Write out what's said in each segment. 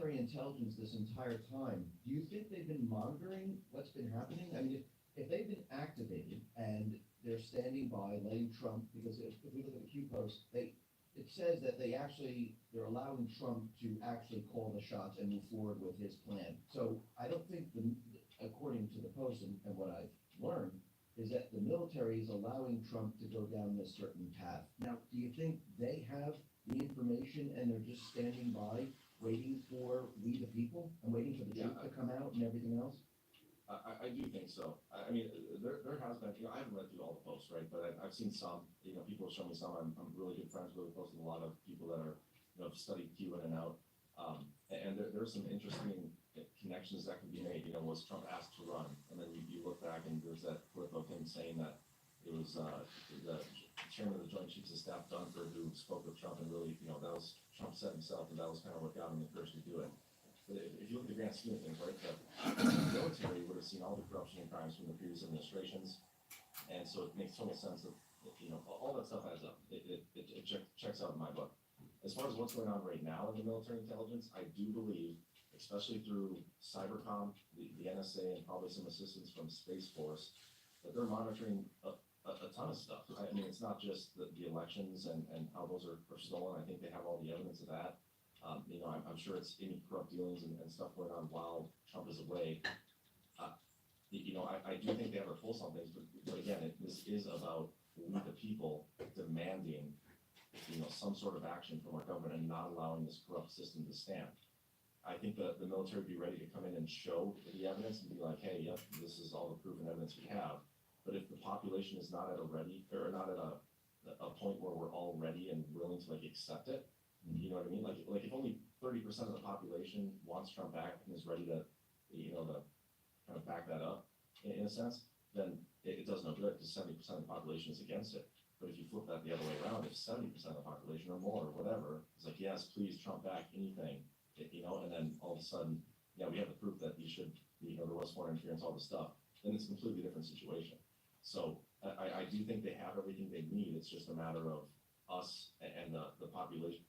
military intelligence this entire time, do you think they've been monitoring what's been happening? I mean, if they've been activated and they're standing by letting Trump, because if we look at the Q post, it says that they're allowing Trump to actually call the shots and move forward with his plan. So I don't think according to the post and what I've learned, is that the military is allowing Trump to go down this certain path. Now, do you think they have the information and they're just standing by, waiting for we the people, and waiting for the truth to come out and everything else? I do think so. I mean, there has been, I haven't read through all the posts, right, but I've seen some, people have shown me some. I'm really good friends, really close with a lot of people that are, have studied Q in and out. And there's some interesting connections that can be made. Was Trump asked to run? And then you look back and there's that clip of him saying that it was the chairman of the Joint Chiefs of Staff, Dunford, who spoke with Trump, and really, that was Trump said himself, and that was kind of what got him the courage to do it. But if you look at the grand scheme of things, right, the military would have seen all the corruption and crimes from the previous administrations, and so it makes total sense that, all that stuff adds up. It checks out in my book. As far as what's going on right now in the military intelligence, I do believe, especially through Cybercom, the NSA, and probably some assistance from Space Force, that they're monitoring a ton of stuff. I mean, it's not just the elections and how those are stolen. I think they have all the evidence of that. I'm sure it's any corrupt dealings and stuff going on while Trump is away. I do think they have a pulse on things, but again, this is about we the people demanding, some sort of action from our government and not allowing this corrupt system to stand. I think the military would be ready to come in and show the evidence and be like, hey, yep, this is all the proof and evidence we have. But if the population is not at not at a point where we're all ready and willing to accept it, you know what I mean? Like if only 30% of the population wants Trump back and is ready to, to kind of back that up in a sense, then it does no good because 70% of the population is against it. But if you flip that the other way around, if 70% of the population or more or whatever is like, yes, please Trump back anything, and then all of a sudden, yeah, we have the proof that you should, there was foreign interference, all this stuff, then it's a completely different situation. So I do think they have everything they need. It's just a matter of us and the population.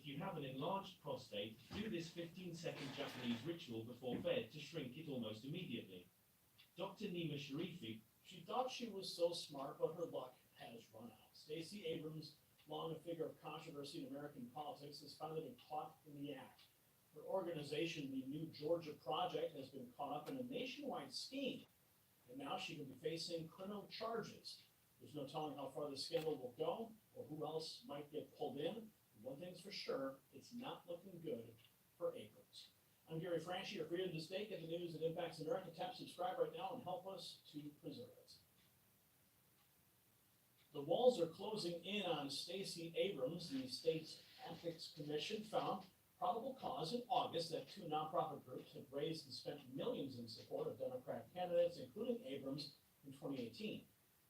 you have an enlarged prostate, do this 15-second Japanese ritual before bed to shrink it almost immediately. Dr. Nima Sharifi. She thought she was so smart, but her luck has run out. Stacey Abrams, long a figure of controversy in American politics, has finally been caught in the act. Her organization, the New Georgia Project, has been caught up in a nationwide scheme, and now she could be facing criminal charges. There's no telling how far the scandal will go, or who else might get pulled in. One thing's for sure, it's not looking good for Abrams. I'm Gary Franchi, your Freedom to State. Get the news that impacts America. Tap subscribe right now and help us to preserve it. The walls are closing in on Stacey Abrams. The state's Ethics Commission found probable cause in August that two nonprofit groups had raised and spent millions in support of Democrat candidates, including Abrams, in 2018.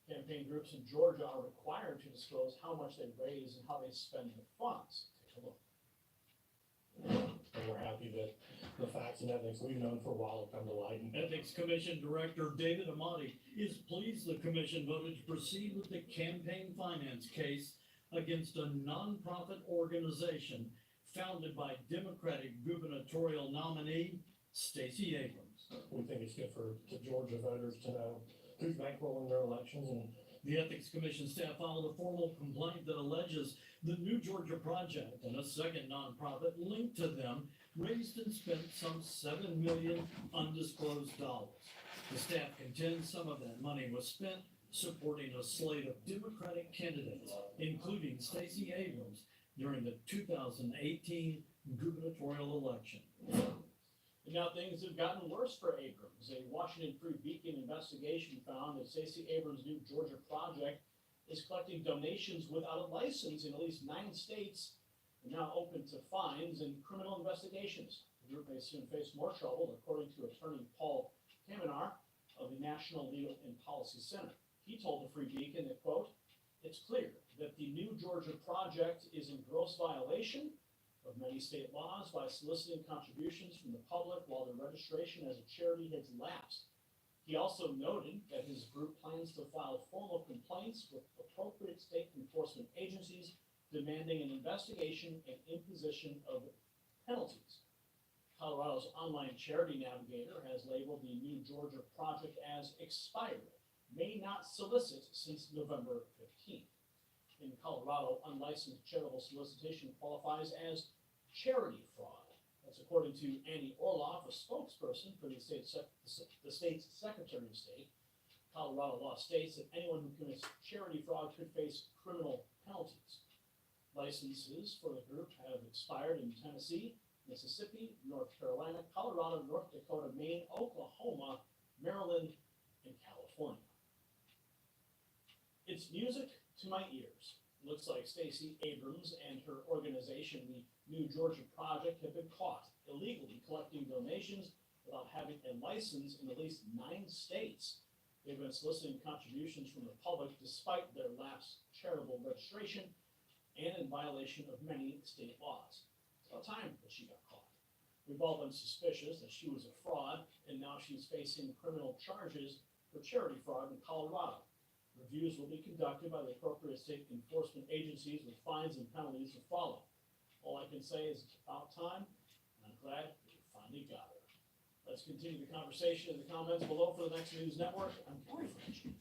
Campaign groups in Georgia are required to disclose how much they raise and how they spend the funds. Take a look. And we're happy that the facts and ethics we've known for a while have come to light. And Ethics Commission Director David Amati is pleased the commission voted to proceed with the campaign finance case against a nonprofit organization founded by Democratic gubernatorial nominee Stacey Abrams. We think it's good for the Georgia voters to know who's bankrolling their elections, and the Ethics Commission staff filed a formal complaint that alleges the New Georgia Project and a second nonprofit linked to them raised and spent some $7 million undisclosed dollars. The staff contends some of that money was spent supporting a slate of Democratic candidates, including Stacey Abrams, during the 2018 gubernatorial election. And now things have gotten worse for Abrams. A Washington Free Beacon investigation found that Stacey Abrams' New Georgia Project is collecting donations without a license in at least 9 states, and now open to fines and criminal investigations. The group may soon face more trouble, according to attorney Paul Kamenar of the National Legal and Policy Center. He told the Free Beacon that, quote, "It's clear that the New Georgia Project is in gross violation of many state laws by soliciting contributions from the public while their registration as a charity has lapsed." He also noted that his group plans to file formal complaints with appropriate state enforcement agencies demanding an investigation and imposition of penalties. Colorado's online charity navigator has labeled the New Georgia Project as expired, may not solicit since November 15th. In Colorado, unlicensed charitable solicitation qualifies as charity fraud. That's according to Annie Orloff, a spokesperson for the state's Secretary of State. Colorado law states that anyone who commits charity fraud could face criminal penalties. Licenses for the group have expired in Tennessee, Mississippi, North Carolina, Colorado, North Dakota, Maine, Oklahoma, Maryland, and California. It's music to my ears. It looks like Stacey Abrams and her organization, the New Georgia Project, have been caught illegally collecting donations without having a license in at least 9 states. They've been soliciting contributions from the public despite their lapsed charitable registration and in violation of many state laws. It's about time that she got caught. We've all been suspicious that she was a fraud, and now she's facing criminal charges for charity fraud in Colorado. Reviews will be conducted by the appropriate state enforcement agencies with fines and penalties to follow. All I can say is it's about time, and I'm glad we finally got her. Let's continue the conversation in the comments below for the Next News Network. I'm Gary Franchi.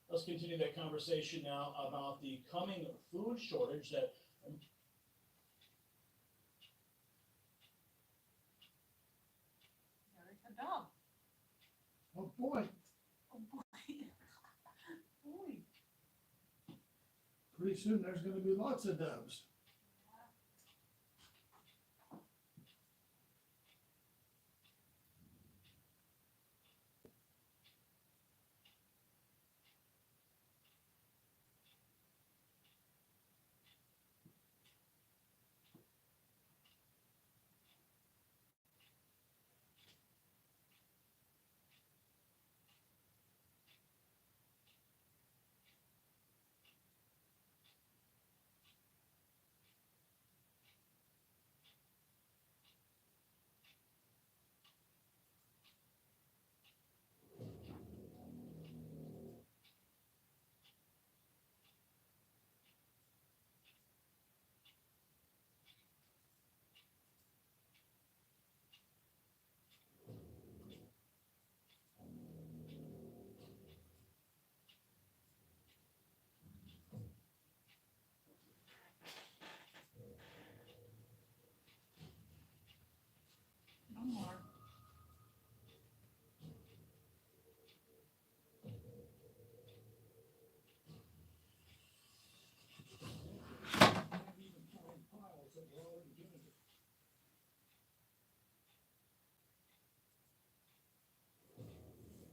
Let's continue that conversation now about the coming food shortage that There's a dog. Oh, boy, Oh, boy. Boy. pretty soon there's gonna be lots of doves.